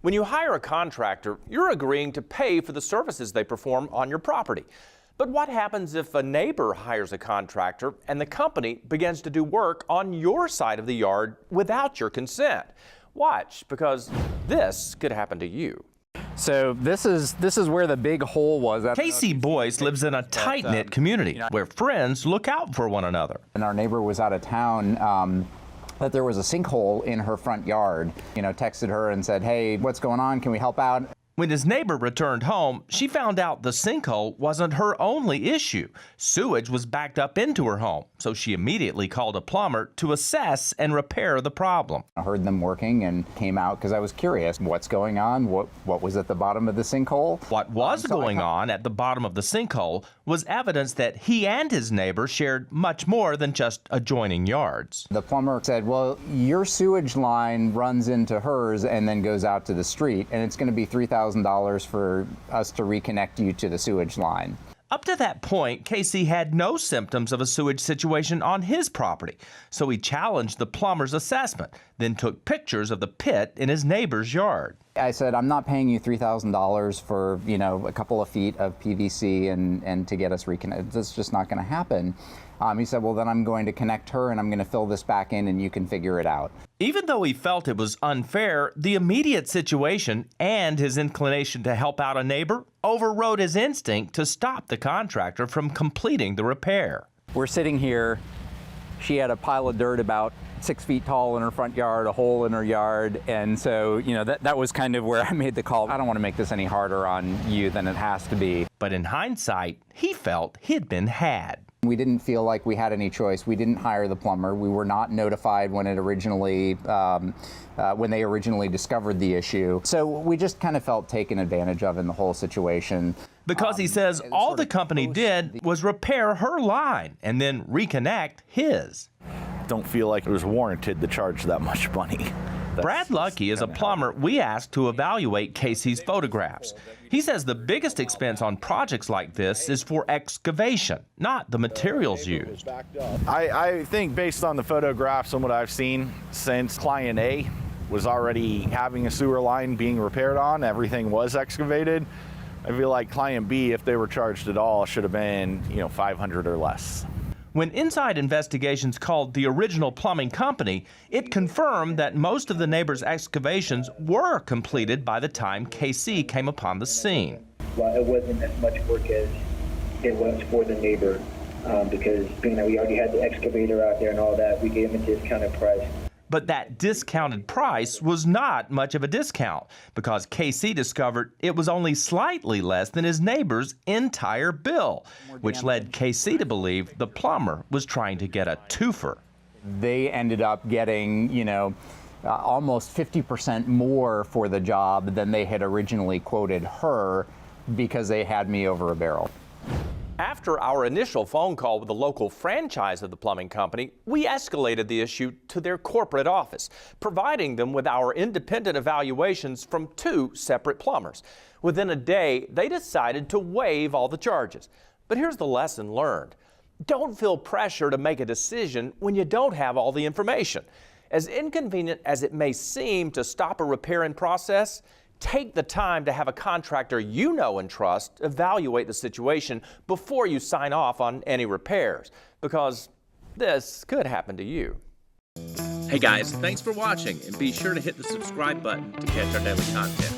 When you hire a contractor, you're agreeing to pay for the services they perform on your property. But what happens if a neighbor hires a contractor and the company begins to do work on your side of the yard without your consent? Watch, because this could happen to you. So this is where the big hole was. Casey Boyce lives in a tight-knit community where friends look out for one another. And our neighbor was out of town. That there was a sinkhole in her front yard. Texted her and said, "Hey, what's going on? Can we help out?" When his neighbor returned home, she found out the sinkhole wasn't her only issue. Sewage was backed up into her home, so she immediately called a plumber to assess and repair the problem. I heard them working and came out because I was curious. What's going on? What was at the bottom of the sinkhole? What was going on at the bottom of the sinkhole was evidence that he and his neighbor shared much more than just adjoining yards. The plumber said, "Well, your sewage line runs into hers and then goes out to the street, and it's going to be $3,000 for us to reconnect you to the sewage line." Up to that point, Casey had no symptoms of a sewage situation on his property, so he challenged the plumber's assessment, then took pictures of the pit in his neighbor's yard. I said, "I'm not paying you $3,000 for, a couple of feet of PVC and to get us reconnected. That's just not going to happen." He said, "Well, then I'm going to connect her and I'm going to fill this back in and you can figure it out." Even though he felt it was unfair, the immediate situation and his inclination to help out a neighbor overrode his instinct to stop the contractor from completing the repair. We're sitting here. She had a pile of dirt about 6 feet tall in her front yard, a hole in her yard, and so, that was kind of where I made the call. I don't want to make this any harder on you than it has to be. But in hindsight, he felt he'd been had. We didn't feel like we had any choice. We didn't hire the plumber. We were not notified when when they originally discovered the issue. So we just kind of felt taken advantage of in the whole situation. Because he says all the company did was repair her line and then reconnect his. Don't feel like it was warranted to charge that much money. Brad Lucky is a plumber we asked to evaluate Casey's photographs. He says the biggest expense on projects like this is for excavation, not the materials used. I think based on the photographs and what I've seen, since client A was already having a sewer line being repaired on, everything was excavated. I feel like client B, if they were charged at all, should have been, $500 or less. When Inside Investigations called the original plumbing company, it confirmed that most of the neighbors' excavations were completed by the time KC came upon the scene. Well, it wasn't as much work as it was for the neighbor, because being that we already had the excavator out there and all that, we gave him a discounted price. But that discounted price was not much of a discount because KC discovered it was only slightly less than his neighbor's entire bill, which led KC to believe the plumber was trying to get a twofer. They ended up getting, almost 50% more for the job than they had originally quoted her because they had me over a barrel. After our initial phone call with the local franchise of the plumbing company, we escalated the issue to their corporate office, providing them with our independent evaluations from 2 separate plumbers. Within a day, they decided to waive all the charges. But here's the lesson learned. Don't feel pressure to make a decision when you don't have all the information. As inconvenient as it may seem to stop a repair in process, take the time to have a contractor you know and trust evaluate the situation before you sign off on any repairs, because this could happen to you. Hey guys, thanks for watching, and be sure to hit the subscribe button to catch our daily content.